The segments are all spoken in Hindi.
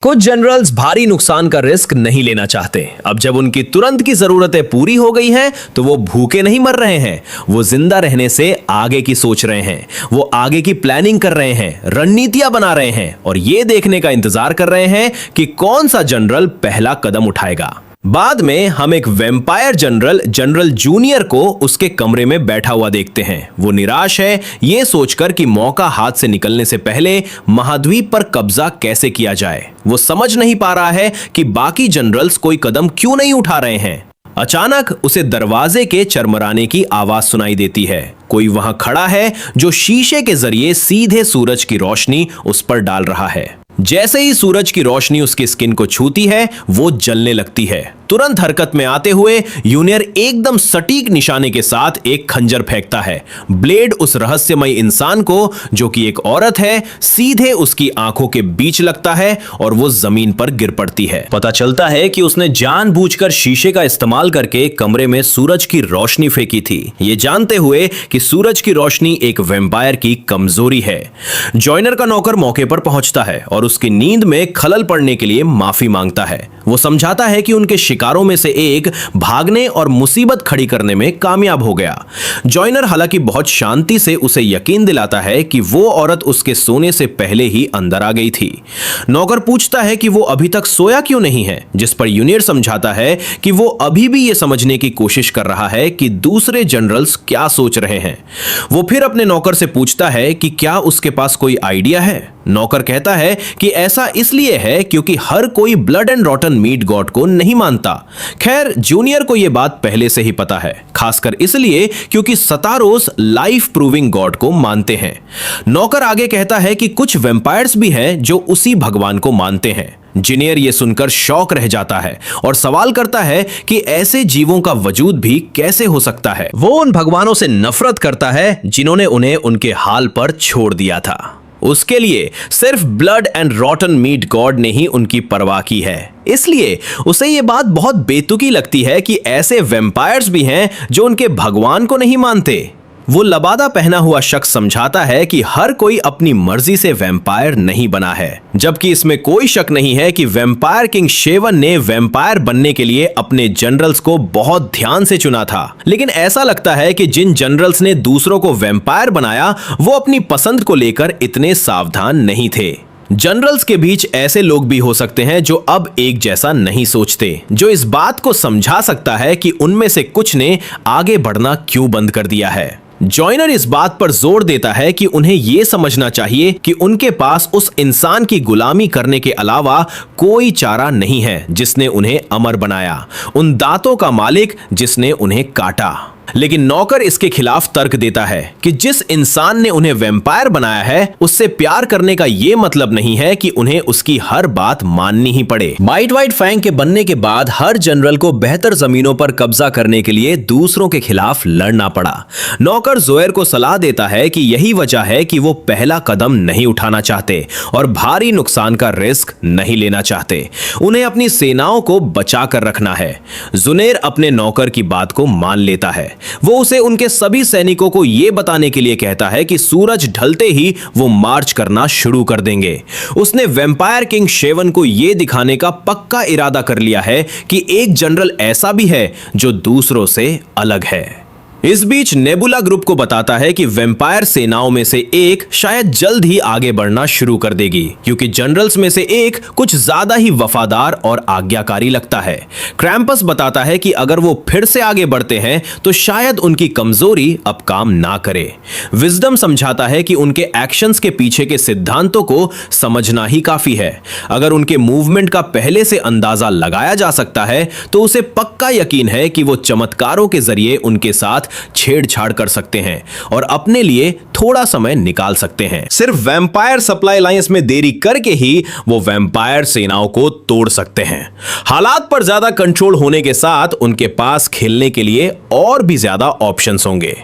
कुछ जनरल्स भारी नुकसान का रिस्क नहीं लेना चाहते। अब जब उनकी तुरंत की जरूरतें पूरी हो गई हैं, तो वो भूखे नहीं मर रहे हैं, वो जिंदा रहने से आगे की सोच रहे हैं। वो आगे की प्लानिंग कर रहे हैं, रणनीतियां बना रहे हैं और ये देखने का इंतजार कर रहे हैं कि कौन सा जनरल पहला कदम उठाएगा। बाद में हम एक वेम्पायर जनरल जूनियर को उसके कमरे में बैठा हुआ देखते हैं। वो निराश है ये सोचकर कि मौका हाथ से निकलने से पहले महाद्वीप पर कब्जा कैसे किया जाए। वो समझ नहीं पा रहा है कि बाकी जनरल्स कोई कदम क्यों नहीं उठा रहे हैं। अचानक उसे दरवाजे के चरमराने की आवाज सुनाई देती है। कोई वहां खड़ा है जो शीशे के जरिए सीधे सूरज की रोशनी उस पर डाल रहा है। जैसे ही सूरज की रोशनी उसकी स्किन को छूती है, वो जलने लगती है। तुरंत हरकत में आते हुए यूनियर एकदम सटीक निशाने के साथ एक खंजर फेंकता है। ब्लेड उस रहस्यमय इंसान को, जो कि एक औरत है, सीधे उसकी आंखों के बीच लगता है और वो जमीन पर गिर पड़ती है। पता चलता है कि उसने जानबूझकर शीशे का इस्तेमाल करके कमरे में सूरज की रोशनी फेंकी थी, ये जानते हुए कि सूरज की रोशनी एक वेम्पायर की कमजोरी है। जॉइनर का नौकर मौके पर पहुंचता है और उसकी नींद में खलल पड़ने के लिए माफी मांगता है। वो समझाता है कि उनके शिकारों में से एक भागने और मुसीबत खड़ी करने में कामयाब हो गया। जॉइनर हालांकि बहुत शांति से उसे यकीन दिलाता है कि वो औरत उसके सोने से पहले ही अंदर आ गई थी। नौकर पूछता है कि वो अभी तक सोया क्यों नहीं है, जिस पर यूनियर समझाता है कि वो अभी भी ये समझने की कोशिश कर रहा है कि दूसरे जनरल्स क्या सोच रहे हैं। वो फिर अपने नौकर से पूछता है कि क्या उसके पास कोई आइडिया है। नौकर कहता है कि ऐसा इसलिए है क्योंकि हर कोई blood and rotten meat god को नहीं मानता। खैर, जूनियर को यह बात पहले से ही पता है, खासकर इसलिए क्योंकि सतारोस लाइफ प्रूविंग गॉड को मानते हैं। नौकर आगे कहता है कि कुछ वेम्पायर्स भी हैं जो उसी भगवान को मानते हैं। इंजीनियर ये सुनकर शौक रह जाता है और सवाल करता है कि ऐसे जीवों का वजूद भी कैसे हो सकता है। वो उन भगवानों से नफरत करता है जिन्होंने उन्हें उनके हाल पर छोड़ दिया था। उसके लिए सिर्फ blood and rotten meat god ने ही उनकी परवाह की है। इसलिए उसे यह बात बहुत बेतुकी लगती है कि ऐसे वेम्पायर्स भी हैं जो उनके भगवान को नहीं मानते। वो लबादा पहना हुआ शख्स समझाता है कि हर कोई अपनी मर्जी से वेम्पायर नहीं बना है, जबकि इसमें कोई शक नहीं है कि वेम्पायर किंग शेवन ने वेम्पायर बनने के लिए अपने जनरल्स को बहुत ध्यान से चुना था। लेकिन ऐसा लगता है कि जिन जनरल्स ने दूसरों को वेम्पायर बनाया, वो अपनी पसंद को लेकर इतने सावधान नहीं थे। जनरल्स के बीच ऐसे लोग भी हो सकते हैं जो अब एक जैसा नहीं सोचते, जो इस बात को समझा सकता है कि उनमें से कुछ ने आगे बढ़ना क्यों बंद कर दिया है। जॉइनर इस बात पर जोर देता है कि उन्हें यह समझना चाहिए कि उनके पास उस इंसान की गुलामी करने के अलावा कोई चारा नहीं है जिसने उन्हें अमर बनाया, उन दांतों का मालिक जिसने उन्हें काटा। लेकिन नौकर इसके खिलाफ तर्क देता है कि जिस इंसान ने उन्हें वेम्पायर बनाया है, उससे प्यार करने का यह मतलब नहीं है कि उन्हें उसकी हर बात माननी ही पड़े। माइट वाइट फैंग के बनने के बाद हर जनरल को बेहतर जमीनों पर कब्जा करने के लिए दूसरों के खिलाफ लड़ना पड़ा। नौकर जोएर को सलाह देता है कि यही वजह है कि वो पहला कदम नहीं उठाना चाहते और भारी नुकसान का रिस्क नहीं लेना चाहते। उन्हें अपनी सेनाओं को बचा कर रखना है। जुनेर अपने नौकर की बात को मान लेता है। वो उसे उनके सभी सैनिकों को यह बताने के लिए कहता है कि सूरज ढलते ही वो मार्च करना शुरू कर देंगे। उसने वेम्पायर किंग शेवन को यह दिखाने का पक्का इरादा कर लिया है कि एक जनरल ऐसा भी है जो दूसरों से अलग है। इस बीच नेबुला ग्रुप को बताता है कि वेम्पायर सेनाओं में से एक शायद जल्द ही आगे बढ़ना शुरू कर देगी, क्योंकि जनरल्स में से एक कुछ ज्यादा ही वफादार और आज्ञाकारी लगता है। क्रैम्पस बताता है कि अगर वो फिर से आगे बढ़ते हैं तो शायद उनकी कमजोरी अब काम ना करे। विजडम समझाता है कि उनके एक्शंस के पीछे के सिद्धांतों को समझना ही काफी है। अगर उनके मूवमेंट का पहले से अंदाजा लगाया जा सकता है तो उसे पक्का यकीन है कि वो चमत्कारों के जरिए उनके साथ छेड़छाड़ कर सकते हैं और अपने लिए थोड़ा समय निकाल सकते हैं। सिर्फ वैम्पायर सप्लाई लाइंस में देरी करके ही वो वैम्पायर सेनाओं को तोड़ सकते हैं। हालात पर ज्यादा कंट्रोल होने के साथ उनके पास खेलने के लिए और भी ज्यादा ऑप्शंस होंगे।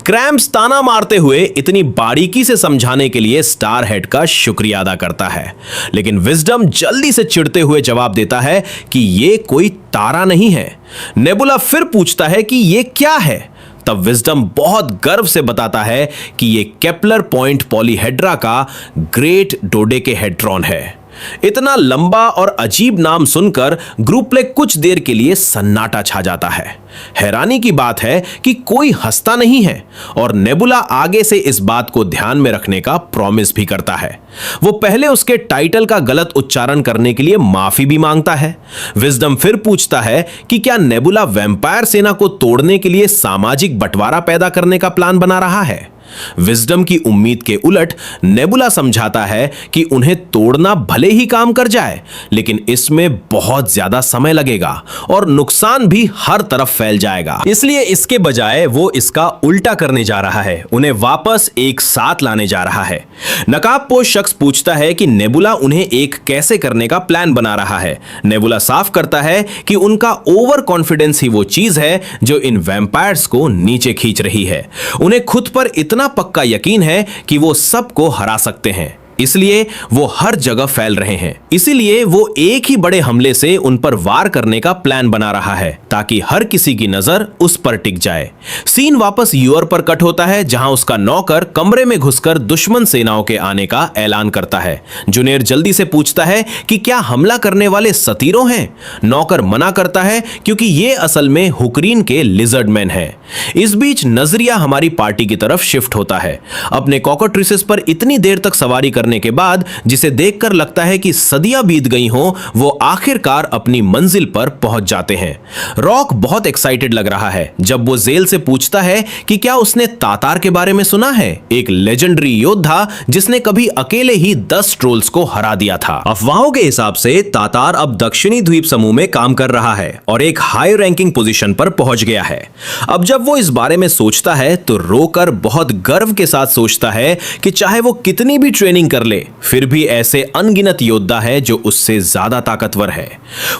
क्रैम्प्स ताना मारते हुए इतनी बारीकी से समझाने के लिए स्टार हेड का शुक्रिया अदा करता है, लेकिन विजडम जल्दी से चिढ़ते हुए जवाब देता है कि ये कोई तारा नहीं है। नेबुला फिर पूछता है कि ये क्या है। तब विजडम बहुत गर्व से बताता है कि यह केपलर पॉइंट पॉलीहेड्रा का ग्रेट डोडेकेहेड्रॉन है। इतना लंबा और अजीब नाम सुनकर ग्रुप में कुछ देर के लिए सन्नाटा छा जाता है। हैरानी की बात है कि कोई हंसता नहीं है और नेबुला आगे से इस बात को ध्यान में रखने का प्रॉमिस भी करता है। वो पहले उसके टाइटल का गलत उच्चारण करने के लिए माफी भी मांगता है। विजडम फिर पूछता है कि क्या नेबुला वैम्पायर सेना को तोड़ने के लिए सामाजिक बंटवारा पैदा करने का प्लान बना रहा है। विजडम की उम्मीद के उलट नेबुला समझाता है कि उन्हें तोड़ना भले ही काम कर जाए, लेकिन इसमें बहुत ज्यादा समय लगेगा और नुकसान भी हर तरफ फैल जाएगा। इसलिए इसके बजाय वो इसका उल्टा करने जा रहा है, उन्हें वापस एक साथ लाने जा रहा है। नकाबपोश शख्स पूछता है कि नेबुला उन्हें एक कैसे करने का प्लान बना रहा है। नेबुला साफ करता है कि उनका ओवर कॉन्फिडेंस ही वो चीज है जो इन वैम्पायर्स को नीचे खींच रही है। उन्हें खुद पर इतना पक्का यकीन है कि वो सबको हरा सकते हैं, इसलिए वो हर जगह फैल रहे हैं। इसीलिए वो एक ही बड़े हमले से उन पर वार करने का प्लान बना रहा है ताकि हर किसी की नजर उस पर टिक जाए। सीन वापस यूअर पर कट होता है, जहां उसका नौकर कमरे में घुसकर दुश्मन सेनाओं के आने का ऐलान करता है। जुनेर जल्दी से पूछता है कि क्या हमला करने वाले सतीरों हैं। नौकर मना करता है क्योंकि ये असल में हुकरीन के लिजर्ड मैन है। इस बीच नजरिया हमारी पार्टी की तरफ शिफ्ट होता है। अपने कॉकट्रिसेस पर इतनी देर तक सवारी करने के बाद, जिसे देखकर लगता है कि सदियां बीत गई हों, वो आखिरकार अपनी मंजिल पर पहुंच जाते हैं। रॉक बहुत एक्साइटेड लग रहा है जब वो जेल से पूछता है कि क्या उसने तातार के बारे में सुना है, एक लेजेंडरी योद्धा जिसने कभी अकेले ही 10 ट्रोल्स को हरा दिया था। अफवाहों के हिसाब से तातार अब दक्षिणी द्वीप समूह में काम कर रहा है और एक हाई रैंकिंग पोजीशन पर पहुंच गया है। अब जब वो इस बारे में सोचता है तो रोकर बहुत गर्व के साथ सोचता है कि चाहे वो कितनी भी ट्रेनिंग कर ले, फिर भी ऐसे अनगिनत योद्धा है जो उससे ज्यादा ताकतवर है।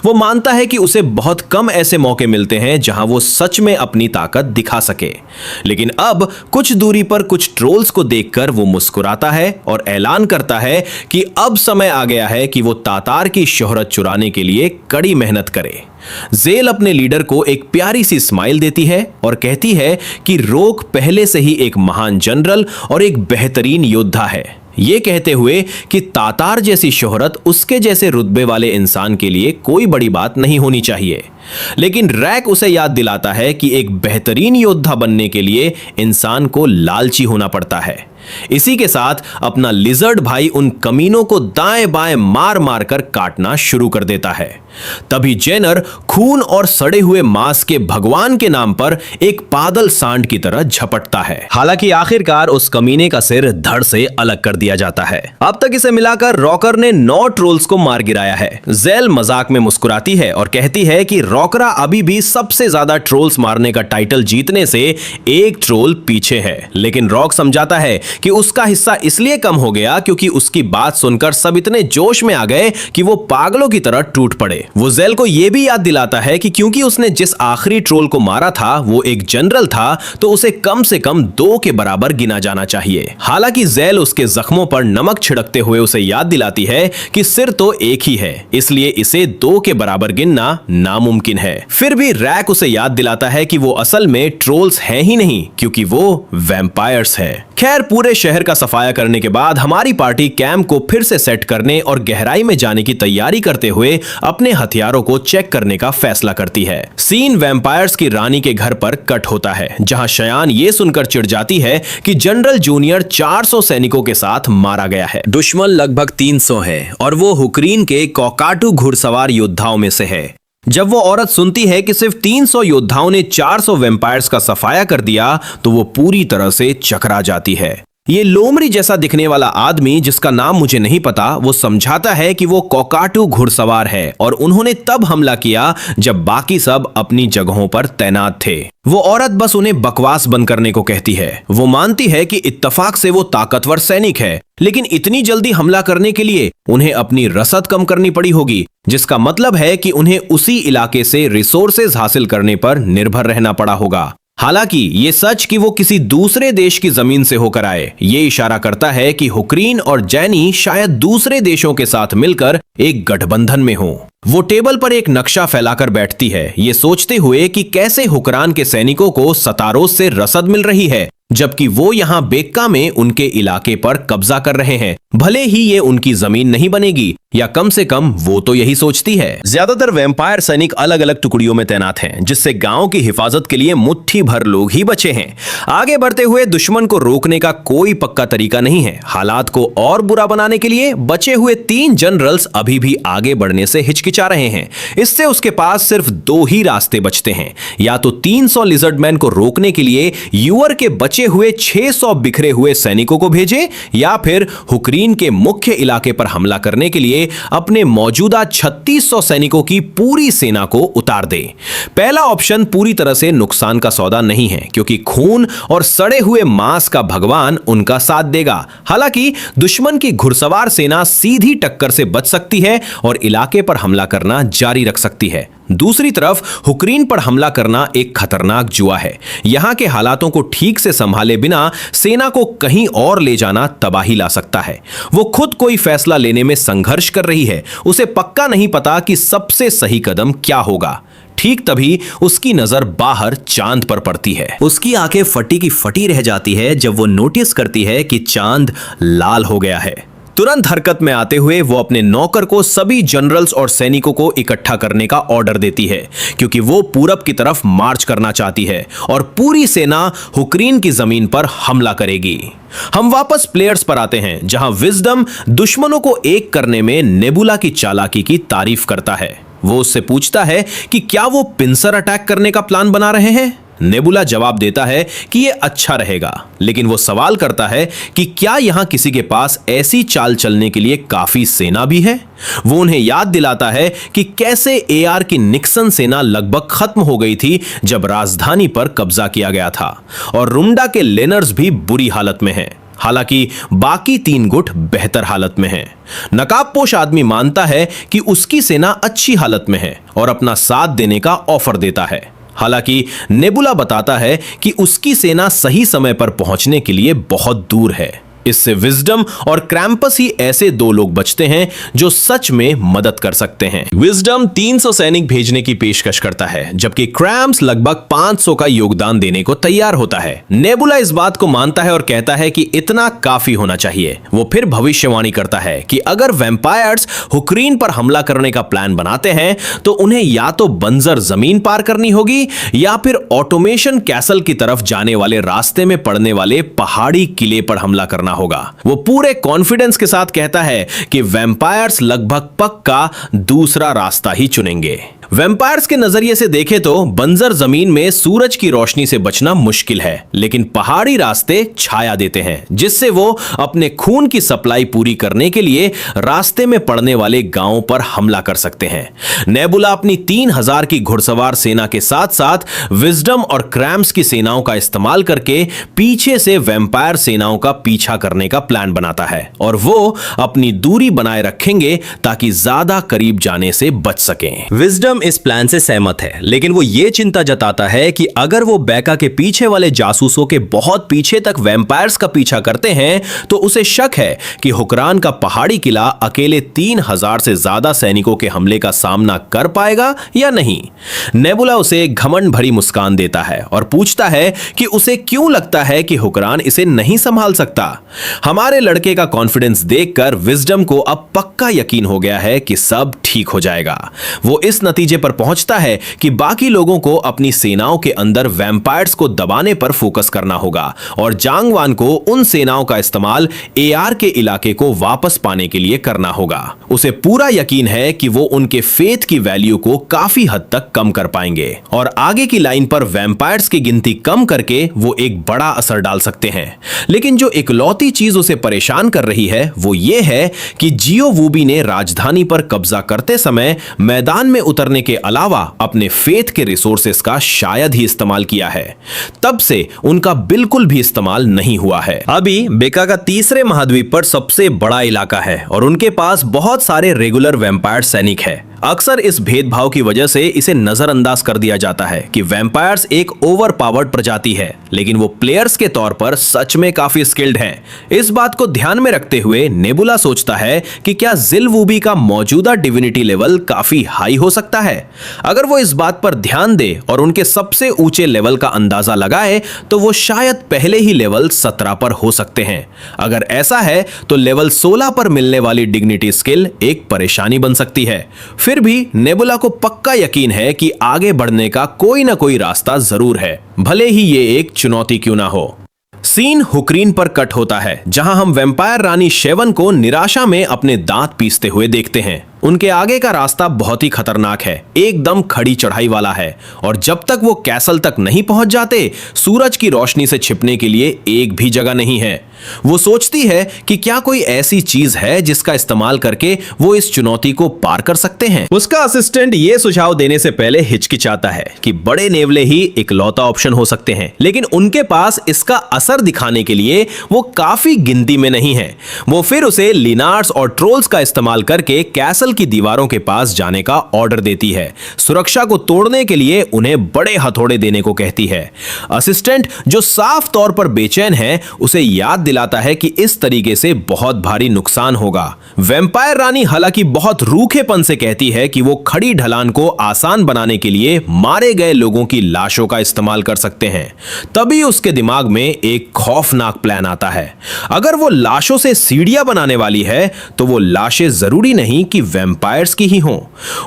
वो मानता है कि उसे बहुत कम ऐसे मौके मिलते हैं जहां वो सच में अपनी ताकत दिखा सके। लेकिन अब कुछ दूरी पर कुछ ट्रोल्स को देखकर वो मुस्कुराता है और ऐलान करता है कि अब समय आ गया है कि वो तातार की शोहरत चुराने के लिए कड़ी मेहनत करे। जेल अपने लीडर को एक प्यारी सी स्माइल देती है और कहती है कि रोक पहले से ही एक महान जनरल और एक बेहतरीन योद्धा है, ये कहते हुए कि तातार जैसी शोहरत उसके जैसे रुतबे वाले इंसान के लिए कोई बड़ी बात नहीं होनी चाहिए। लेकिन रैक उसे याद दिलाता है कि एक बेहतरीन योद्धा बनने के लिए इंसान को लालची होना पड़ता है। इसी के साथ अपना लिजर्ड भाई उन कमीनों को दाएं बाएं मार मार कर काटना शुरू कर देता है। तभी जेनर खून और सड़े हुए मांस के भगवान के नाम पर एक पागल सांड की तरह झपटता है। हालांकि आखिरकार उस कमीने का सिर धड़ से अलग कर दिया जाता है। अब तक इसे मिलाकर रॉकर ने 9 ट्रोल्स को मार गिराया है। जेल मजाक में मुस्कुराती है और कहती है कि रॉकरा अभी भी सबसे ज्यादा ट्रोल्स मारने का टाइटल जीतने से एक ट्रोल पीछे है। लेकिन रॉक समझाता है कि उसका हिस्सा इसलिए कम हो गया क्योंकि उसकी बात सुनकर सब इतने जोश में आ गए कि वो पागलों की तरह टूट पड़े। वो जेल को यह भी याद दिलाता है कि क्योंकि उसने जिस आखिरी ट्रोल को मारा था वो एक जनरल था, तो उसे कम से कम 2 के बराबर गिना जाना चाहिए। हालांकि जेल उसके जख्मों पर नमक छिड़कते हुए उसे याद दिलाती है कि सिर तो एक ही है, इसलिए इसे 2 के बराबर गिनना नामुमकिन है। फिर भी रैक उसे याद दिलाता है कि वो असल में ट्रोल्स हैं ही नहीं, क्योंकि वो वैम्पायर्स है। खैर, पूरे शहर का सफाया करने के बाद हमारी पार्टी कैंप को फिर से सेट करने और गहराई में जाने की तैयारी करते हुए अपने हथियारों को चेक करने का फैसला करती है। सीन वैम्पायर्स की रानी के घर पर कट होता है, जहां शयान ये सुनकर चिढ़ जाती है कि जनरल जूनियर 400 सैनिकों के साथ मारा गया है। दुश्मन लगभग 300 है और वो हुकरीन के कोकाटू घुड़सवार योद्धाओं में से है। जब वो औरत सुनती है कि सिर्फ 300 योद्धाओं ने 400 वैम्पायर्स का सफाया कर दिया तो वो पूरी तरह से चकरा जाती है। ये लोमड़ी जैसा दिखने वाला आदमी, जिसका नाम मुझे नहीं पता, वो समझाता है कि वो कोकाटू घुड़सवार है और उन्होंने तब हमला किया जब बाकी सब अपनी जगहों पर तैनात थे। वो औरत बस उन्हें बकवास बंद करने को कहती है। वो मानती है कि इत्तेफाक से वो ताकतवर सैनिक है, लेकिन इतनी जल्दी हमला करने के लिए उन्हें अपनी रसद कम करनी पड़ी होगी, जिसका मतलब है कि उन्हें उसी इलाके से रिसोर्सेज हासिल करने पर निर्भर रहना पड़ा होगा। हालांकि ये सच कि वो किसी दूसरे देश की जमीन से होकर आए, ये इशारा करता है कि हुकरीन और जैनी शायद दूसरे देशों के साथ मिलकर एक गठबंधन में हो। वो टेबल पर एक नक्शा फैलाकर बैठती है, ये सोचते हुए कि कैसे हुकरान के सैनिकों को सतारोस से रसद मिल रही है जबकि वो यहाँ बेक्का में उनके इलाके पर कब्जा कर रहे हैं। भले ही ये उनकी जमीन नहीं बनेगी, या कम से कम वो तो यही सोचती है। ज्यादातर वैम्पायर सैनिक अलग अलग टुकड़ियों में तैनात हैं, जिससे गांव की हिफाजत के लिए मुट्ठी भर लोग ही बचे हैं। आगे बढ़ते हुए दुश्मन को रोकने का कोई पक्का तरीका नहीं है। हालात को और बुरा बनाने के लिए बचे हुए 3 जनरल्स अभी भी आगे बढ़ने से हिचकिचा रहे हैं। इससे उसके पास सिर्फ 2 ही रास्ते बचते हैं, या तो 300 लिजर्डमैन को रोकने के लिए यूअर के बचे हुए 600 बिखरे हुए सैनिकों को भेजे, या फिर हुक्रीन के मुख्य इलाके पर हमला करने के लिए अपने मौजूदा 3600 सैनिकों की पूरी सेना को उतार दे। पहला ऑप्शन पूरी तरह से नुकसान का सौदा नहीं है, क्योंकि खून और सड़े हुए मांस का भगवान उनका साथ देगा। हालांकि दुश्मन की घुड़सवार सेना सीधी टक्कर से बच सकती है और इलाके पर हमला करना जारी रख सकती है। दूसरी तरफ हुक्रीन पर हमला करना एक खतरनाक जुआ है। यहां के हालातों को ठीक से संभाले बिना सेना को कहीं और ले जाना तबाही ला सकता है। वो खुद कोई फैसला लेने में संघर्ष कर रही है। उसे पक्का नहीं पता कि सबसे सही कदम क्या होगा। ठीक तभी उसकी नजर बाहर चांद पर पड़ती है। उसकी आंखें फटी की फटी रह जाती है जब वो नोटिस करती है कि चांद लाल हो गया है। तुरंत हरकत में आते हुए वो अपने नौकर को सभी जनरल्स और सैनिकों को इकट्ठा करने का ऑर्डर देती है, क्योंकि वो पूरब की तरफ मार्च करना चाहती है और पूरी सेना हुक्रीन की जमीन पर हमला करेगी। हम वापस प्लेयर्स पर आते हैं, जहां विजडम दुश्मनों को एक करने में नेबुला की चालाकी की तारीफ करता है। वो उससे पूछता है कि क्या वो पिंसर अटैक करने का प्लान बना रहे हैं। नेबुला जवाब देता है कि यह अच्छा रहेगा, लेकिन वो सवाल करता है कि क्या यहां किसी के पास ऐसी चाल चलने के लिए काफी सेना भी है। वो उन्हें याद दिलाता है कि कैसे एआर की निक्सन सेना लगभग खत्म हो गई थी जब राजधानी पर कब्जा किया गया था, और रुंडा के लेनर्स भी बुरी हालत में हैं। हालांकि बाकी 3 गुट बेहतर हालत में हैं। नकाबपोश आदमी मानता है कि उसकी सेना अच्छी हालत में है और अपना साथ देने का ऑफर देता है। हालांकि नेबुला बताता है कि उसकी सेना सही समय पर पहुंचने के लिए बहुत दूर है। इससे विजडम और क्रैम्पस ही ऐसे 2 लोग बचते हैं जो सच में मदद कर सकते हैं। विजडम 300 सैनिक भेजने की पेशकश करता है, जबकि क्रैम्प्स लगभग 500 का योगदान देने को तैयार होता है। नेबुला इस बात को मानता है और कहता है कि इतना काफी होना चाहिए। वो फिर भविष्यवाणी करता है कि अगर वैम्पायर्स हुक्रीन पर हमला करने का प्लान बनाते हैं तो उन्हें या तो बंजर जमीन पार करनी होगी, या फिर ऑटोमेशन कैसल की तरफ जाने वाले रास्ते में पड़ने वाले पहाड़ी किले पर हमला करना होगा। वो पूरे कॉन्फिडेंस के साथ कहता है कि वैम्पायर्स लगभग पक्का दूसरा रास्ता ही चुनेंगे। वैम्पायर्स के नजरिए से देखें तो बंजर जमीन में सूरज की रोशनी से बचना मुश्किल है, लेकिन पहाड़ी रास्ते छाया देते हैं, जिससे वो अपने खून की सप्लाई पूरी करने के लिए रास्ते में पड़ने वाले गांवों पर हमला कर सकते हैं। नेबुला अपनी 3000 की घुड़सवार सेना के साथ साथ विजडम और क्रैम्प्स की सेनाओं का इस्तेमाल करके पीछे से वैम्पायर सेनाओं का पीछा करने का प्लान बनाता है, और वो अपनी दूरी बनाए रखेंगे ताकि ज्यादा करीब जाने से बच सकें। विजडम इस प्लान से सहमत है, लेकिन वो ये चिंता जताता है कि अगर वो बेका के पीछे वाले जासूसों के बहुत पीछे तक वैम्पायर्स का पीछा करते हैं तो उसे शक है कि हुक्रान का पहाड़ी किला अकेले 3000 से ज्यादा सैनिकों के हमले का सामना कर पाएगा या नहीं। नेबुला उसे घमंड भरी मुस्कान देता है और पूछता है कि उसे क्यों लगता है कि हुक्रान इसे नहीं संभाल सकता। हमारे लड़के का कॉन्फिडेंस देखकर विजडम को अब पक्का यकीन हो गया है कि सब ठीक हो जाएगा। वो इस नतीजे पर पहुंचता है कि बाकी लोगों को अपनी सेनाओं के अंदर वैम्पायर्स को दबाने पर फोकस करना होगा, और जांगवान को उन सेनाओं का इस्तेमाल एआर के इलाके को वापस पाने के लिए करना होगा। उसे पूरा यकीन है कि वो उनके फेथ की वैल्यू को काफी हद तक कम कर पाएंगे, और आगे की लाइन पर वैम्पायर्स की गिनती कम करके वो एक बड़ा असर डाल सकते हैं। लेकिन जो इकलौती चीज उसे परेशान कर रही है वो ये है कि जियो वूबी ने राजधानी पर कब्जा करते समय मैदान में उतरने के अलावा अपने फेथ के रिसोर्सेस का शायद ही इस्तेमाल किया है। तब से उनका बिल्कुल भी इस्तेमाल नहीं हुआ है। अभी बेका का तीसरे महाद्वीप पर सबसे बड़ा इलाका है और उनके पास बहुत सारे रेगुलर वैम्पायर सैनिक है। अक्सर इस भेदभाव की वजह से इसे नजरअंदाज कर दिया जाता है कि वैम्पायर्स एक ओवर पावर्ड प्रजाति है, लेकिन वो प्लेयर्स के तौर पर सच में काफी स्किल्ड हैं। इस बात को ध्यान में रखते हुए नेबुला सोचता है कि क्या जिलवूबी का मौजूदा डिविनिटी लेवल काफी हाई हो सकता है। अगर वो इस बात पर ध्यान दे और उनके सबसे ऊंचे लेवल का अंदाजा लगाए तो वो शायद पहले ही लेवल 17 पर हो सकते हैं। अगर ऐसा है तो लेवल 16 पर मिलने वाली डिग्निटी स्किल एक परेशानी बन सकती है। फिर भी नेबुला को पक्का यकीन है कि आगे बढ़ने का कोई ना कोई रास्ता जरूर है, भले ही ये एक चुनौती क्यों ना हो। सीन हुक्रीन पर कट होता है, जहां हम वैम्पायर रानी शेवन को निराशा में अपने दांत पीसते हुए देखते हैं। उनके आगे का रास्ता बहुत ही खतरनाक है, एकदम खड़ी चढ़ाई वाला है, और जब तक वो कैसल तक नहीं पहुंच जाते, सूरज की रोशनी से छिपने के लिए एक भी जगह नहीं है। वो सोचती है कि क्या कोई ऐसी चीज है जिसका इस्तेमाल करके वो इस चुनौती को पार कर सकते हैं। उसका असिस्टेंट ये सुझाव देने से पहले हिचकिचाता है कि बड़े नेवले ही इकलौता ऑप्शन हो सकते हैं, लेकिन उनके पास इसका असर दिखाने के लिए वो काफी गिनती में नहीं है। वो फिर उसे लिनार्स और ट्रोल्स का इस्तेमाल करके कैसल की दीवारों के पास जाने का ऑर्डर देती है। सुरक्षा को तोड़ने के लिए उन्हें बड़े हथौड़े देने को कहती है। असिस्टेंट, जो साफ तौर पर बेचैन है, उसे याद दिलाता है कि इस तरीके से बहुत भारी नुकसान होगा। वैम्पायर रानी हालांकि बहुत रूखेपन से कहती है कि वो खड़ी ढलान को आसान बनाने के लिए मारे गए लोगों की लाशों का इस्तेमाल कर सकते हैं। तभी उसके दिमाग में एक खौफनाक प्लान आता है। अगर वो लाशों से सीढ़ियां बनाने वाली है तो वो लाशें जरूरी नहीं कि वैम्पायर्स की ही हों।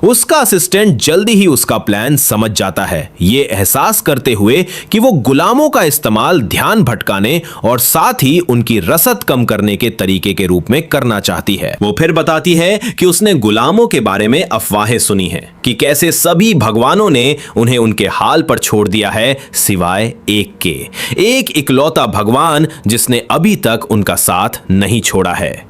उसका असिस्टेंट जल्दी ही उसका प्लान समझ जाता है, ये एहसास करते हुए कि वो गुलामों का इस्तेमाल ध्यान भटकाने और साथ ही उनकी रसद कम करने के तरीके के रूप में करना चाहती है। वो फिर बताती है कि उसने गुलामों के बारे में अफवाहें सुनी हैं कि कैसे सभी भगवानों ने उन्हें उनके हाल पर छोड़ दिया है सिवाय एक के, एक इकलौता भगवान जिसने अभी तक उनका साथ नहीं छोड़ा है।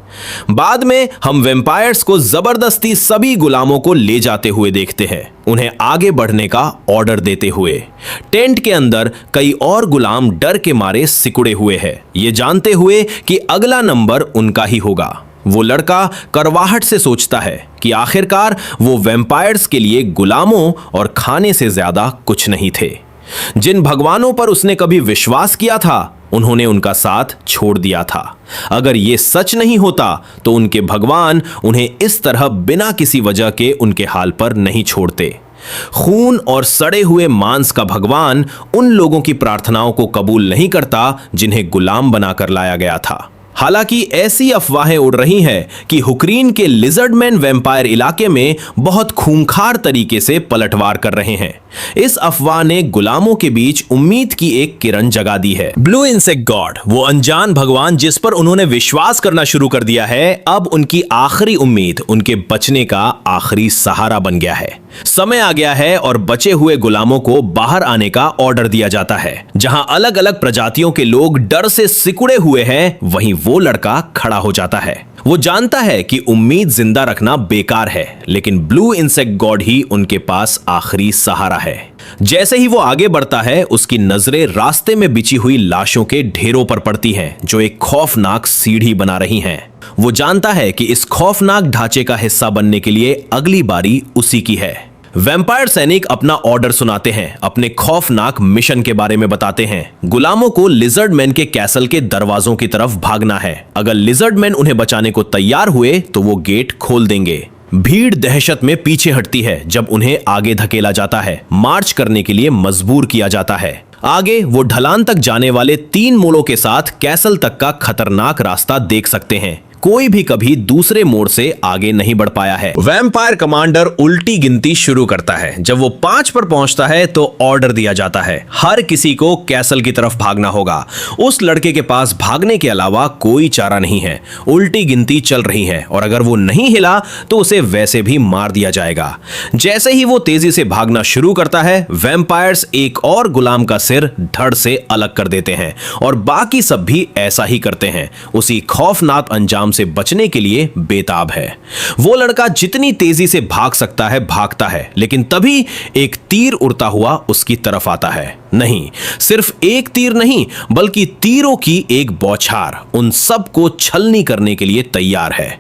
बाद में हम वैम्पायर्स को जबरदस्ती सभी गुलामों को ले जाते हुए देखते हैं, उन्हें आगे बढ़ने का ऑर्डर देते हुए। टेंट के अंदर कई और गुलाम डर के मारे सिकुड़े हुए हैं, ये जानते हुए कि अगला नंबर उनका ही होगा। वो लड़का करवाहट से सोचता है कि आखिरकार वो वैम्पायर्स के लिए गुलामों और खाने से ज्यादा कुछ नहीं थे। जिन भगवानों पर उसने कभी विश्वास किया था, उन्होंने उनका साथ छोड़ दिया था। अगर ये सच नहीं होता तो उनके भगवान उन्हें इस तरह बिना किसी वजह के उनके हाल पर नहीं छोड़ते। खून और सड़े हुए मांस का भगवान उन लोगों की प्रार्थनाओं को कबूल नहीं करता जिन्हें गुलाम बनाकर लाया गया था। हालांकि ऐसी अफवाहें उड़ रही हैं कि हुक्रीन के लिजर्डमैन वैम्पायर इलाके में बहुत खूंखार तरीके से पलटवार कर रहे हैं। इस अफवाह ने गुलामों के बीच उम्मीद की एक किरण जगा दी है। ब्लू इंसेक्ट गॉड, वो अनजान भगवान जिस पर उन्होंने विश्वास करना शुरू कर दिया है, अब उनकी आखिरी उम्मीद, उनके बचने का आखिरी सहारा बन गया है। समय आ गया है और बचे हुए गुलामों को बाहर आने का ऑर्डर दिया जाता है। जहां अलग अलग प्रजातियों के लोग डर से सिकुड़े हुए हैं, वहीं वो लड़का खड़ा हो जाता है। वो जानता है कि उम्मीद जिंदा रखना बेकार है, लेकिन ब्लू इंसेक्ट गॉड ही उनके पास आखिरी सहारा है। जैसे ही वो आगे बढ़ता है, उसकी नजरें रास्ते में बिछी हुई लाशों के ढेरों पर पड़ती हैं, जो एक खौफनाक सीढ़ी बना रही हैं। वो जानता है कि इस खौफनाक ढांचे का हिस्सा बनने के लिए अगली बारी उसी की है। वैम्पायर सैनिक अपना ऑर्डर सुनाते हैं, अपने खौफनाक मिशन के बारे में बताते हैं। गुलामों को लिजर्डमैन के कैसल के दरवाजों की तरफ भागना है। अगर लिजर्डमैन उन्हें बचाने को तैयार हुए तो वो गेट खोल देंगे। भीड़ दहशत में पीछे हटती है जब उन्हें आगे धकेला जाता है, मार्च करने के लिए मजबूर किया जाता है। आगे वो ढलान तक जाने वाले 3 मोड़ों के साथ कैसल तक का खतरनाक रास्ता देख सकते हैं। कोई भी कभी दूसरे मोड़ से आगे नहीं बढ़ पाया है। वैम्पायर कमांडर उल्टी गिनती शुरू करता है। जब वो 5 पर पहुंचता है तो ऑर्डर दिया जाता है, हर किसी को कैसल की तरफ भागना होगा। उस लड़के के पास भागने के अलावा कोई चारा नहीं है। उल्टी गिनती चल रही है और अगर वो नहीं हिला तो उसे वैसे भी मार दिया जाएगा। जैसे ही वो तेजी से भागना शुरू करता है, वैम्पायर्स एक और गुलाम का सिर धड़ से अलग कर देते हैं और बाकी सब भी ऐसा ही करते हैं। उसी खौफनाक अंजाम अंजाम से बचने के लिए बेताब है। वो लड़का जितनी तेजी से भाग सकता है भागता है, लेकिन तभी एक तीर उड़ता हुआ उसकी तरफ आता है। नहीं, सिर्फ एक तीर नहीं, बल्कि तीरों की एक बौछार उन सबको छलनी करने के लिए तैयार है।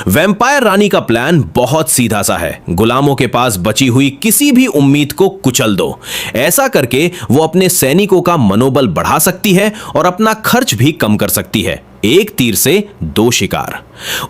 वैम्पायर रानी का प्लान बहुत सीधा सा है। गुलामों के पास बची हुई किसी भी उम्मीद को कुचल दो। ऐसा करके वो अपने सैनिकों का मनोबल बढ़ा सकती है और अपना खर्च भी कम कर सकती है। एक तीर से दो शिकार।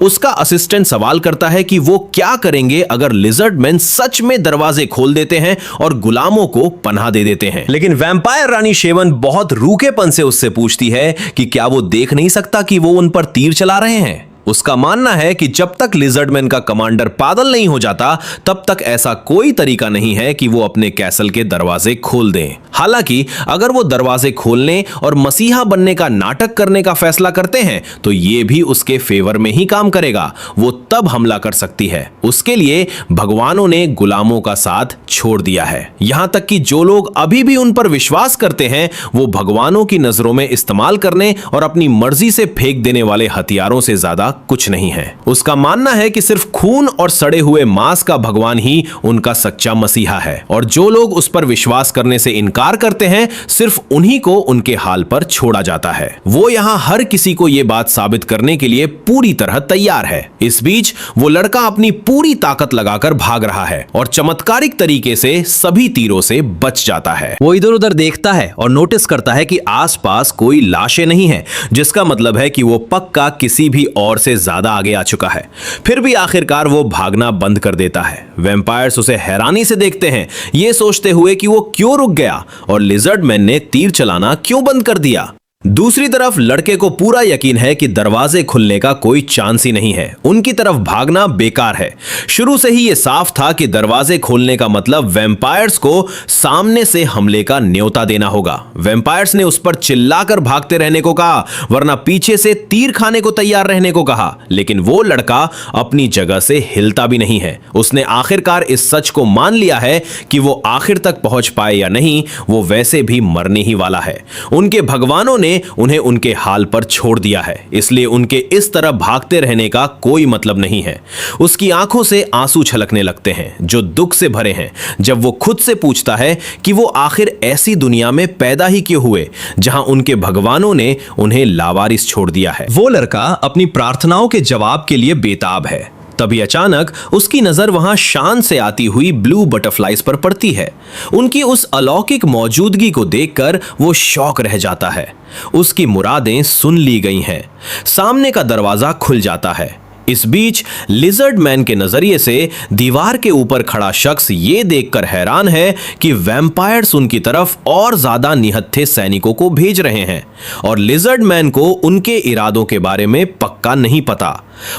उसका असिस्टेंट सवाल करता है कि वो क्या करेंगे अगर लिजर्ड मैन सच में दरवाजे खोल देते हैं और गुलामों को पनाह दे देते हैं। लेकिन वैम्पायर रानी शेवन बहुत रूखेपन से उससे पूछती है कि क्या वो देख नहीं सकता कि वो उन पर तीर चला रहे हैं। उसका मानना है कि जब तक लिजर्डमैन का कमांडर पागल नहीं हो जाता, तब तक ऐसा कोई तरीका नहीं है कि वो अपने कैसल के दरवाजे खोल दें। हालांकि अगर वो दरवाजे खोलने और मसीहा बनने का नाटक करने का फैसला करते हैं, तो ये भी उसके फेवर में ही काम करेगा। वो तब हमला कर सकती है। उसके लिए भगवानों ने गुलामों का साथ छोड़ दिया है। यहां तक कि जो लोग अभी भी उन पर विश्वास करते हैं, वो भगवानों की नजरों में इस्तेमाल करने और अपनी मर्जी से फेंक देने वाले हथियारों से ज्यादा कुछ नहीं है। उसका मानना है कि सिर्फ खून और सड़े हुए मांस का भगवान ही उनका सच्चा मसीहा है, और जो लोग उस पर विश्वास करने से इनकार करते हैं, सिर्फ उन्हीं को उनके हाल पर छोड़ा जाता है। वो यहां हर किसी को यह बात साबित करने के लिए पूरी तरह तैयार है। इस बीच वो लड़का अपनी पूरी ताकत लगाकर भाग रहा है और चमत्कारिक तरीके से सभी तीरों से बच जाता है। वो इधर उधर देखता है और नोटिस करता है कि आसपास कोई लाशें नहीं है, जिसका मतलब है कि वो पक्का किसी भी और से ज्यादा आगे आ चुका है। फिर भी आखिरकार वो भागना बंद कर देता है। वैम्पायर्स उसे हैरानी से देखते हैं, ये सोचते हुए कि वो क्यों रुक गया और लिजर्ड मैन ने तीर चलाना क्यों बंद कर दिया। दूसरी तरफ लड़के को पूरा यकीन है कि दरवाजे खुलने का कोई चांस ही नहीं है। उनकी तरफ भागना बेकार है। शुरू से ही यह साफ था कि दरवाजे खोलने का मतलब वैम्पायर्स को सामने से हमले का न्योता देना होगा। वैम्पायर्स ने उस पर चिल्लाकर भागते रहने को कहा, वरना पीछे से तीर खाने को तैयार रहने को कहा। लेकिन वो लड़का अपनी जगह से हिलता भी नहीं है। उसने आखिरकार इस सच को मान लिया है कि वो आखिर तक पहुंच पाए या नहीं, वो वैसे भी मरने ही वाला है। उनके भगवानों ने उन्हें उनके हाल पर छोड़ दिया है, इसलिए उनके इस तरह भागते रहने का कोई मतलब नहीं है। उसकी आंखों से आंसू छलकने लगते हैं, जो दुख से भरे हैं, जब वो खुद से पूछता है कि वो आखिर ऐसी दुनिया में पैदा ही क्यों हुए जहां उनके भगवानों ने उन्हें लावारिस छोड़ दिया है। वो लड़का अपनी प्रार्थनाओं के जवाब के लिए बेताब है। तभी अचानक उसकी नजर वहां शान से आती हुई ब्लू बटरफ्लाइज पर पड़ती है। उनकी उस अलौकिक मौजूदगी को देखकर वो शौक रह जाता है। उसकी मुरादें सुन ली गई हैं। सामने का दरवाजा खुल जाता है। इस बीच लिजर्ड मैन के नजरिए से दीवार के ऊपर खड़ा शख्स ये देखकर हैरान है कि वैम्पायर्स उनकी तरफ और ज्यादा निहत्थे सैनिकों को भेज रहे हैं, और लिजर्ड मैन को उनके इरादों के बारे में पक्का नहीं पता।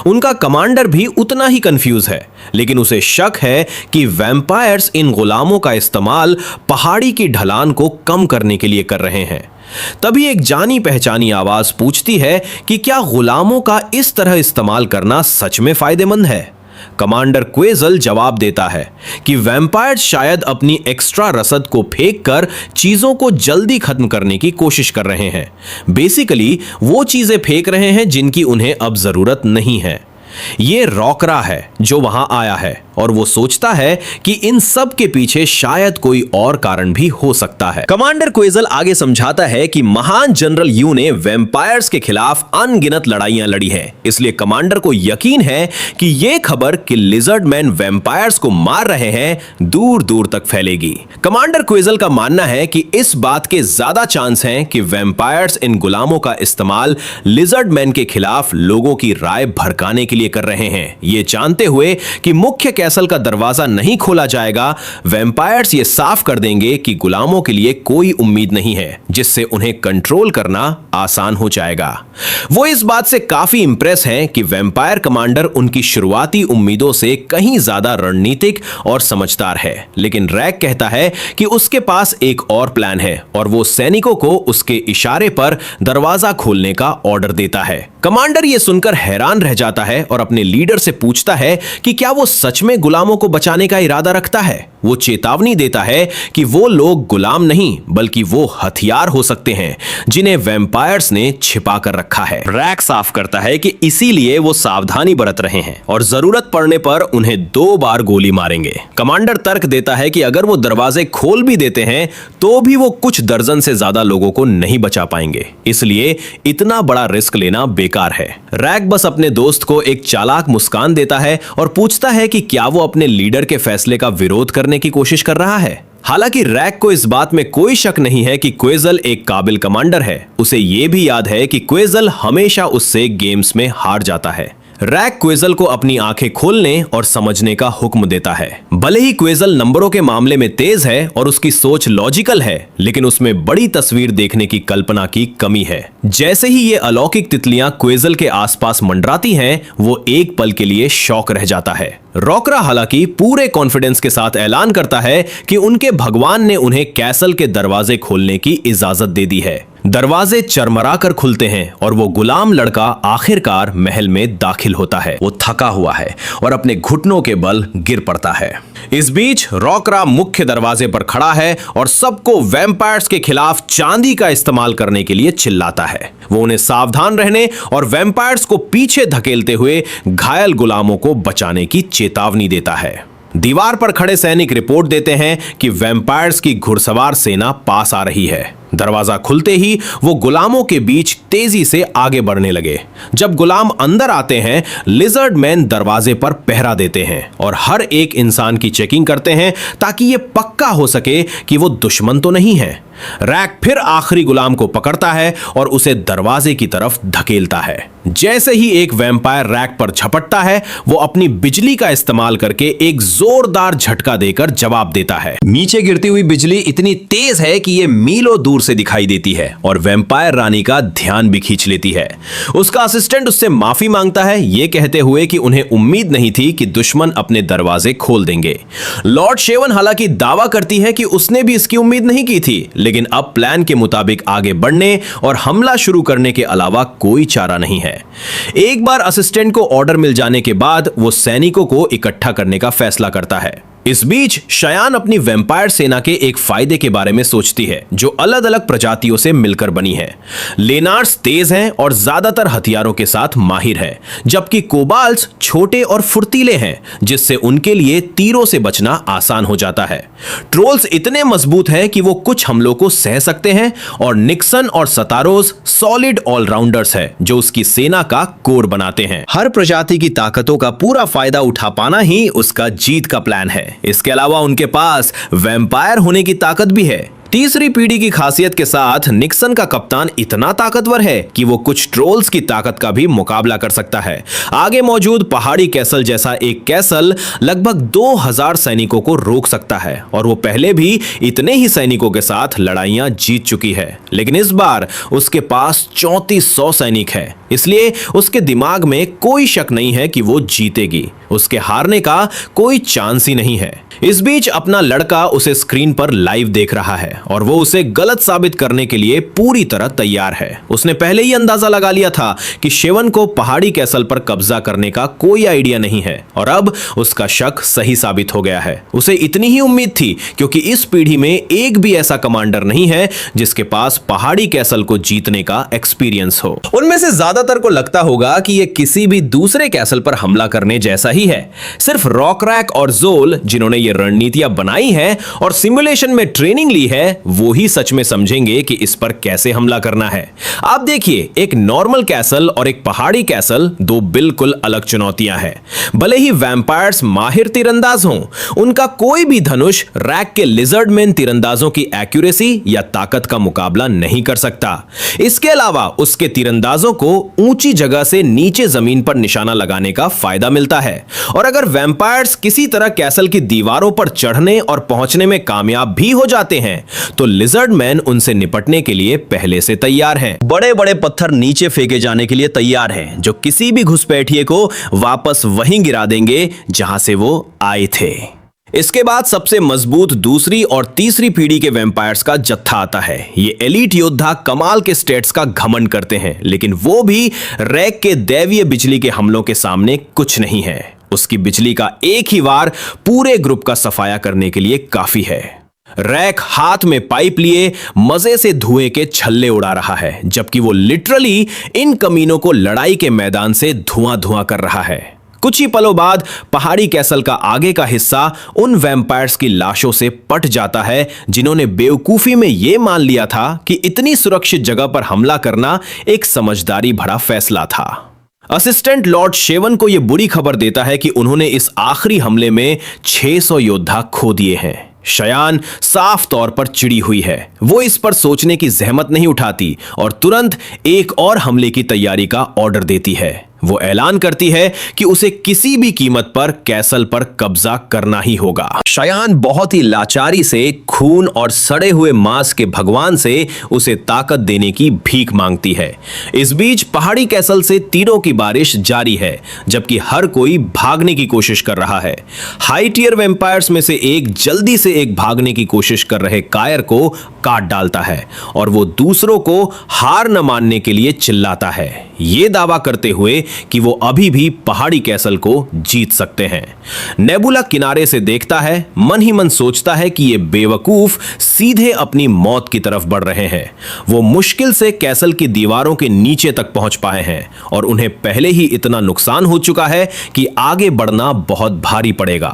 उनका कमांडर भी उतना ही कंफ्यूज है, लेकिन उसे शक है कि वैम्पायर्स इन गुलामों का इस्तेमाल पहाड़ी की ढलान को कम करने के लिए कर रहे हैं। तभी एक जानी पहचानी आवाज पूछती है कि क्या गुलामों का इस तरह इस्तेमाल करना सच में फायदेमंद है। कमांडर क्वेजल जवाब देता है कि वैम्पायर्स शायद अपनी एक्स्ट्रा रसद को फेंक कर चीजों को जल्दी खत्म करने की कोशिश कर रहे हैं। बेसिकली वो चीजें फेंक रहे हैं जिनकी उन्हें अब जरूरत नहीं है। ये रॉकरा है जो वहां आया है, और वो सोचता है कि इन सब के पीछे शायद कोई और कारण भी हो सकता है। कमांडर क्वेजल आगे समझाता है कि महान जनरल यू ने वैम्पायर्स के खिलाफ अनगिनत लड़ाइयां लड़ी हैं, इसलिए कमांडर को यकीन है कि यह खबर कि लिजर्ड मैन वैम्पायर्स को मार रहे हैं दूर दूर तक फैलेगी। कमांडर क्वेजल का मानना है कि इस बात के ज्यादा चांस हैं कि वैम्पायर्स इन गुलामों का इस्तेमाल लिजर्ड मैन के खिलाफ लोगों की राय भड़काने के लिए कर रहे हैं। ये जानते हुए कि मुख्य कैसल का दरवाजा नहीं खोला जाएगा, वैम्पायर्स ये साफ कर देंगे कि गुलामों के लिए कोई उम्मीद नहीं है, जिससे उन्हें कंट्रोल करना आसान हो जाएगा। वो इस बात से काफी इंप्रेस हैं कि वैम्पायर कमांडर उनकी शुरुआती उम्मीदों से कहीं ज्यादा रणनीतिक और समझदार है। लेकिन रैक कहता है कि उसके पास एक और प्लान है, और वो सैनिकों को उसके इशारे पर दरवाजा खोलने का ऑर्डर देता है। कमांडर ये सुनकर हैरान रह जाता है और अपने लीडर से पूछता है कि क्या वो सच में में गुलामों को बचाने का इरादा रखता है। वो चेतावनी देता है कि वो लोग गुलाम नहीं बल्कि वो हथियार हो सकते हैं जिन्हें वैम्पायर्स ने छिपा कर रखा है। रैक साफ करता है कि इसीलिए वो सावधानी बरत रहे हैं और जरूरत पड़ने पर उन्हें 2 बार गोली मारेंगे। कमांडर तर्क देता है कि अगर वो दरवाजे खोल भी देते हैं तो भी वो कुछ दर्जन से ज्यादा लोगों को नहीं बचा पाएंगे, इसलिए इतना बड़ा रिस्क लेना बेकार है। रैक बस अपने दोस्त को एक चालाक मुस्कान देता है और पूछता है कि क्या वो अपने लीडर के फैसले का विरोध करने की कोशिश कर रहा है। हालांकि रैक को इस बात में कोई शक नहीं है कि क्वेजल एक काबिल कमांडर है। उसे यह भी याद है कि क्वेजल हमेशा उससे गेम्स में हार जाता है। रैक क्वेजल को अपनी आंखें खोलने और समझने का हुक्म देता है। भले ही क्वेजल नंबरों के मामले में तेज है और उसकी सोच लॉजिकल है, लेकिन उसमें बड़ी तस्वीर देखने की कल्पना की कमी है। जैसे ही ये अलौकिक तितलियां क्वेजल के आसपास मंडराती हैं, वो एक पल के लिए शॉक रह जाता है। रॉकरा हालांकि पूरे कॉन्फिडेंस के साथ ऐलान करता है कि उनके भगवान ने उन्हें कैसल के दरवाजे खोलने की इजाजत दे दी है। दरवाजे चरमरा कर खुलते हैं और वो गुलाम लड़का आखिरकार महल में दाखिल होता है। वो थका हुआ है और अपने घुटनों के बल गिर पड़ता है। इस बीच रॉकरा मुख्य दरवाजे पर खड़ा है और सबको वैम्पायर्स के खिलाफ चांदी का इस्तेमाल करने के लिए चिल्लाता है। वो उन्हें सावधान रहने और वैम्पायर्स को पीछे धकेलते हुए घायल गुलामों को बचाने की चेतावनी देता है। दीवार पर खड़े सैनिक रिपोर्ट देते हैं कि वैम्पायर्स की घुड़सवार सेना पास आ रही है। दरवाजा खुलते ही वो गुलामों के बीच तेजी से आगे बढ़ने लगे। जब गुलाम अंदर आते हैं, लिजर्ड मैन दरवाजे पर पहरा देते हैं और हर एक इंसान की चेकिंग करते हैं ताकि ये पक्का हो सके कि वो दुश्मन तो नहीं है। रैक फिर आखिरी गुलाम को पकड़ता है और उसे दरवाजे की तरफ धकेलता है। जैसे ही एक वैम्पायर रैक पर झपटता है, वो अपनी बिजली का इस्तेमाल करके एक जोरदार झटका देकर जवाब देता है। नीचे गिरती हुई बिजली इतनी तेज है कि ये मीलों दूर से दिखाई देती है और वैम्पायर रानी का ध्यान भी खींच लेती है। उसका असिस्टेंट उससे माफी मांगता है, ये कहते हुए कि उन्हें उम्मीद नहीं थी कि दुश्मन अपने दरवाजे खोल देंगे। लॉर्ड शेवन हालांकि दावा करती है कि उसने भी इसकी उम्मीद नहीं की थी, लेकिन अब प्लान के मुताबिक आगे बढ़ने और हमला शुरू करने के अलावा कोई चारा नहीं है। एक बार असिस्टेंट को ऑर्डर मिल जाने के बाद वो सैनिकों को इकट्ठा करने का फैसला करता है। इस बीच शयान अपनी वैम्पायर सेना के एक फायदे के बारे में सोचती है जो अलग अलग प्रजातियों से मिलकर बनी है। लेनार्स तेज हैं और ज्यादातर हथियारों के साथ माहिर है, जबकि कोबाल्स छोटे और फुर्तीले हैं, जिससे उनके लिए तीरों से बचना आसान हो जाता है। ट्रोल्स इतने मजबूत हैं कि वो कुछ हमलों को सह सकते हैं और निक्सन और सतारोस सॉलिड ऑलराउंडर्स है जो उसकी सेना का कोर बनाते हैं। हर प्रजाति की ताकतों का पूरा फायदा उठा पाना ही उसका जीत का प्लान है। इसके अलावा उनके पास वैम्पायर होने की ताकत भी है। तीसरी पीढ़ी की खासियत के साथ निक्सन का कप्तान इतना ताकतवर है कि वो कुछ ट्रोल्स की ताकत का भी मुकाबला कर सकता है। आगे मौजूद पहाड़ी कैसल जैसा एक कैसल लगभग 2000 सैनिकों को रोक सकता है और वो पहले भी इतने ही सैनिकों के साथ लड़ाइयां जीत चुकी है, लेकिन इस बार उसके पास 3400 सैनिक है, इसलिए उसके दिमाग में कोई शक नहीं है कि वो जीतेगी। उसके हारने का कोई चांस ही नहीं है। इस बीच अपना लड़का उसे स्क्रीन पर लाइव देख रहा है और वो उसे गलत साबित करने के लिए पूरी तरह तैयार है। उसने पहले ही अंदाजा लगा लिया था कि शेवन को पहाड़ी कैसल पर कब्जा करने का कोई आइडिया नहीं है और अब उसका शक सही साबित हो गया है। उसे इतनी ही उम्मीद थी क्योंकि इस पीढ़ी में एक भी ऐसा कमांडर नहीं है जिसके पास पहाड़ी कैसल को जीतने का एक्सपीरियंस हो। उनमें से ज्यादातर को लगता होगा कि यह किसी भी दूसरे कैसल पर हमला करने जैसा ही है। सिर्फ रॉकरैक और जोल, जिन्होंने ये रणनीतियां बनाई हैं और सिमुलेशन में ट्रेनिंग ली है, वो ही सच में समझेंगे कि इस पर कैसे हमला करना है। आप देखिए, एक नॉर्मल कैसल और एक पहाड़ी कैसल दो बिल्कुल अलग चुनौतियां हैं। भले ही वैम्पायर्स माहिर तीरंदाज हों, उनका कोई भी धनुष रैक के लिजर्डमैन तीरंदाजों की एक्यूरेसी या ताकत का मुकाबला नहीं कर सकता। इसके अलावा उसके तीरंदाजों को ऊंची जगह से नीचे जमीन पर निशाना लगाने का फायदा मिलता है और अगर वैम्पायर्स किसी तरह कैसल की दीवारों पर चढ़ने और पहुंचने में कामयाब भी हो जाते हैं तो लिजर्ड मैन उनसे निपटने के लिए पहले से तैयार हैं। बड़े बड़े पत्थर नीचे फेंके जाने के लिए तैयार हैं, जो किसी भी घुसपैठिए को वापस वहीं गिरा देंगे जहां से वो आए थे। इसके बाद सबसे मजबूत दूसरी और तीसरी पीढ़ी के वैम्पायर्स का जत्था आता है। ये एलीट योद्धा कमाल के स्टेट्स का घमंड करते हैं, लेकिन वो भी रैक के दैवीय बिजली के हमलों के सामने कुछ नहीं है। उसकी बिजली का एक ही वार पूरे ग्रुप का सफाया करने के लिए काफी है। रैक हाथ में पाइप लिए मजे से धुएं के छल्ले उड़ा रहा है, जबकि वो लिटरली इन कमीनों को लड़ाई के मैदान से धुआं धुआं कर रहा है। कुछ ही पलों बाद पहाड़ी कैसल का आगे का हिस्सा उन वैम्पायर्स की लाशों से पट जाता है जिन्होंने बेवकूफी में यह मान लिया था कि इतनी सुरक्षित जगह पर हमला करना एक समझदारी भरा फैसला था। असिस्टेंट लॉर्ड शेवन को यह बुरी खबर देता है कि उन्होंने इस आखिरी हमले में 600 योद्धा खो दिए हैं। शयान साफ तौर पर चिड़ी हुई है। वो इस पर सोचने की जहमत नहीं उठाती और तुरंत एक और हमले की तैयारी का ऑर्डर देती है। वो ऐलान करती है कि उसे किसी भी कीमत पर कैसल पर कब्जा करना ही होगा। शयान बहुत ही लाचारी से खून और सड़े हुए मांस के भगवान से उसे ताकत देने की भीख मांगती है। इस बीच पहाड़ी कैसल से तीरों की बारिश जारी है, जबकि हर कोई भागने की कोशिश कर रहा है। हाई टियर वैम्पायर्स में से एक जल्दी से एक भागने की कोशिश कर रहे कायर को काट डालता है और वो दूसरों को हार न मानने के लिए चिल्लाता है, ये दावा करते हुए कि वो अभी भी पहाड़ी कैसल को जीत सकते हैं। नेबुला किनारे से देखता है, मन ही मन सोचता है कि ये बेवकूफ सीधे अपनी मौत की तरफ बढ़ रहे हैं। वो मुश्किल से कैसल की दीवारों के नीचे तक पहुंच पाए हैं और उन्हें पहले ही इतना नुकसान हो चुका है कि आगे बढ़ना बहुत भारी पड़ेगा।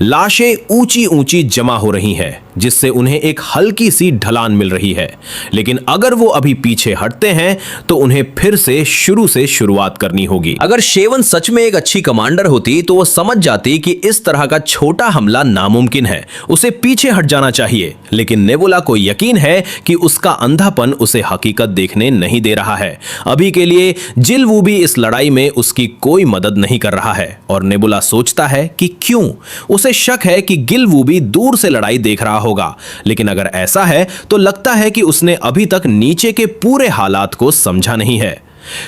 लाशें ऊंची ऊंची जमा हो रही हैं, जिससे उन्हें एक हल्की सी ढलान मिल रही है, लेकिन अगर वो अभी पीछे हटते हैं तो उन्हें फिर से शुरू से शुरुआत करनी होगी। अगर शेवन सच में एक अच्छी कमांडर होती तो वो समझ जाती कि इस तरह का छोटा हमला नामुमकिन है, उसे पीछे हट जाना चाहिए। लेकिन नेबुला को यकीन है कि उसका अंधापन उसे हकीकत देखने नहीं दे रहा है। अभी के लिए जिल वू भी इस लड़ाई में उसकी कोई मदद नहीं कर रहा है और नेबुला सोचता है कि क्यों। उसे शक है कि गिल वू भी दूर से लड़ाई देख रहा होगा, लेकिन अगर ऐसा है तो लगता है कि उसने अभी तक नीचे के पूरे हालात को समझा नहीं है।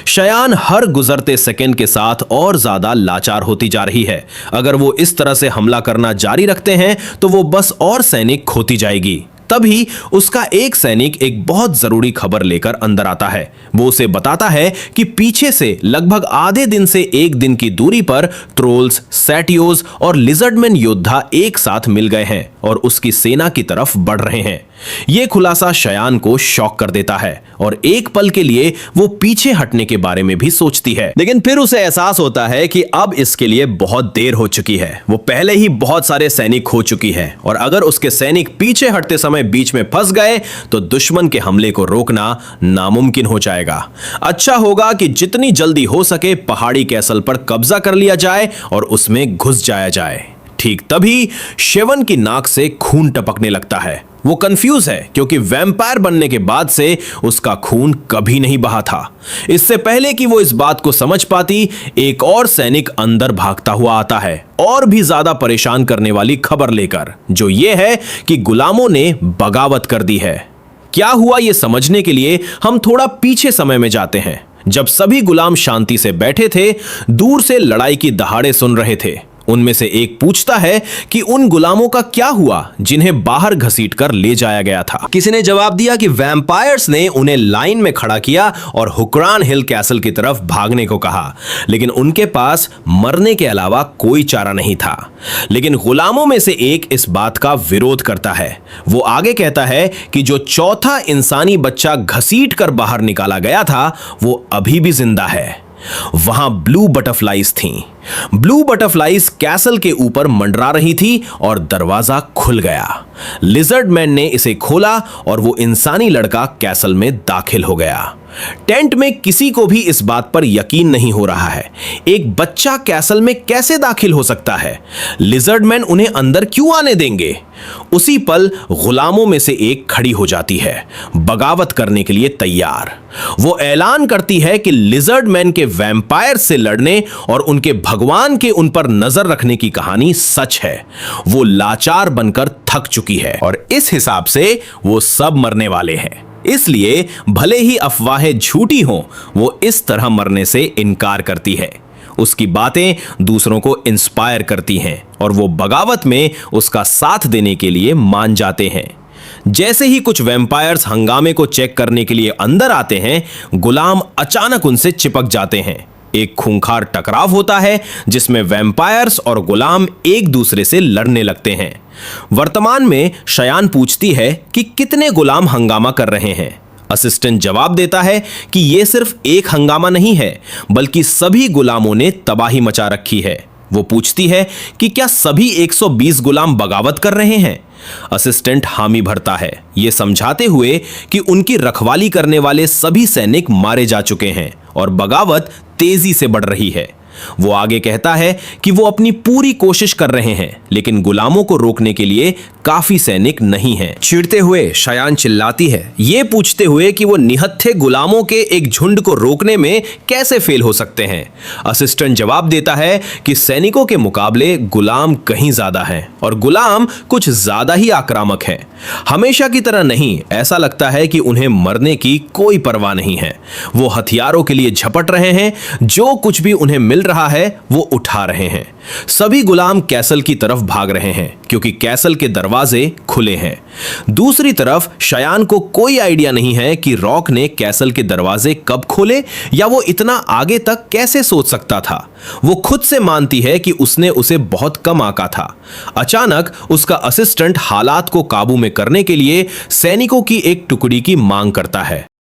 शयान हर गुजरते सेकंड के साथ और ज्यादा लाचार होती जा रही है। अगर वो इस तरह से हमला करना जारी रखते हैं तो वो बस और सैनिक खोती जाएगी। तभी उसका एक सैनिक एक बहुत जरूरी खबर लेकर अंदर आता है। वो उसे बताता है कि पीछे से लगभग आधे दिन से एक दिन की दूरी पर ट्रोल्स, सैटियोज और लिजर्डमैन योद्धा एक साथ मिल गए हैं और उसकी सेना की तरफ बढ़ रहे हैं। यह खुलासा शयान को शॉक कर देता है और एक पल के लिए वो पीछे हटने के बारे में भी सोचती है, लेकिन फिर उसे एहसास होता है कि अब इसके लिए बहुत देर हो चुकी है। वो पहले ही बहुत सारे सैनिक खो चुकी है और अगर उसके सैनिक पीछे हटते समय बीच में फंस गए तो दुश्मन के हमले को रोकना नामुमकिन हो जाएगा। अच्छा होगा कि जितनी जल्दी हो सके पहाड़ी कैसल पर कब्जा कर लिया जाए और उसमें घुस जाया जाए। ठीक तभी शेवन की नाक से खून टपकने लगता है। वो कंफ्यूज है क्योंकि वैम्पायर बनने के बाद से उसका खून कभी नहीं बहा था। इससे पहले कि वो इस बात को समझ पाती, एक और सैनिक अंदर भागता हुआ आता है और भी ज्यादा परेशान करने वाली खबर लेकर, जो ये है कि गुलामों ने बगावत कर दी है। क्या हुआ ये समझने के लिए हम थोड़ा पीछे समय में जाते हैं, जब सभी गुलाम शांति से बैठे थे, दूर से लड़ाई की दहाड़े सुन रहे थे। उनमें से एक पूछता है कि उन गुलामों का क्या हुआ जिन्हें बाहर घसीटकर ले जाया गया था। किसी ने जवाब दिया कि वैम्पायर्स ने उन्हें लाइन में खड़ा किया और हुक्रान हिल कैसल की तरफ भागने को कहा, लेकिन उनके पास मरने के अलावा कोई चारा नहीं था। लेकिन गुलामों में से एक इस बात का विरोध करता है। वो आगे कहता है कि जो चौथा इंसानी बच्चा घसीट कर बाहर निकाला गया था वो अभी भी जिंदा है। वहां ब्लू बटरफ्लाइज थीं। ब्लू बटरफ्लाइज कैसल के ऊपर मंडरा रही थी और दरवाजा खुल गया। लिजर्ड मैन ने इसे खोला और वो इंसानी लड़का कैसल में दाखिल हो गया। टेंट में किसी को भी इस बात पर यकीन नहीं हो रहा है, एक बच्चा कैसल में कैसे दाखिल हो सकता है? लिजर्ड मैन उन्हें अंदर क्यों आने देंगे? उसी पल गुलामों में से एक खड़ी हो जाती है, बगावत करने के लिए तैयार। वो ऐलान करती है कि लिजर्ड मैन के वैम्पायर से लड़ने और उनके भगवान के उन पर नजर रखने की कहानी सच है। वो लाचार बनकर थक चुकी है और इस हिसाब से वो सब मरने वाले हैं। इसलिए भले ही अफवाहें झूठी हों, वो इस तरह मरने से इनकार करती है। उसकी बातें दूसरों को इंस्पायर करती हैं और वो बगावत में उसका साथ देने के लिए मान जाते हैं। जैसे ही कुछ वैम्पायर्स हंगामे को चेक करने के लिए अंदर आते हैं, गुलाम अचानक उनसे चिपक जाते हैं। एक खूंखार टकराव होता है जिसमें वैम्पायर्स और गुलाम एक दूसरे से लड़ने लगते हैं। वर्तमान में शयान पूछती है कि कितने गुलाम हंगामा कर रहे हैं। असिस्टेंट जवाब देता है कि यह सिर्फ एक हंगामा नहीं है, बल्कि सभी गुलामों ने तबाही मचा रखी है। वो पूछती है कि क्या सभी 120 गुलाम बगावत कर रहे हैं। असिस्टेंट हामी भरता है, ये समझाते हुए कि उनकी रखवाली करने वाले सभी सैनिक मारे जा चुके हैं और बगावत तेजी से बढ़ रही है। वो आगे कहता है कि वो अपनी पूरी कोशिश कर रहे हैं, लेकिन गुलामों को रोकने के लिए काफी सैनिक नहीं हैं। चिढ़ते हुए शयान चिल्लाती है, ये पूछते हुए कि वो निहत्थे गुलामों के एक झुंड को रोकने में कैसे फेल हो सकते हैं। असिस्टेंट जवाब देता है कि सैनिकों के मुकाबले गुलाम कहीं ज्यादा हैं और गुलाम कुछ ज्यादा ही आक्रामक हैं। हमेशा की तरह नहीं, ऐसा लगता है कि उन्हें मरने की कोई परवाह नहीं है। वो हथियारों के लिए झपट रहे हैं, जो कुछ भी उन्हें मिल रहा है वो उठा रहे हैं। सभी गुलाम कैसल की तरफ भाग रहे हैं क्योंकि कैसल के दरवाजे खुले हैं। दूसरी तरफ शयान को कोई आइडिया नहीं है कि रॉक ने कैसल के दरवाजे कब खोले या वो इतना आगे तक कैसे सोच सकता था। वो खुद से मानती है कि उसने उसे बहुत कम आंका था। अचानक उसका असिस्टेंट हालात को काबू में करने के लिए सैनिकों की एक टुकड़ी की मांग करता है।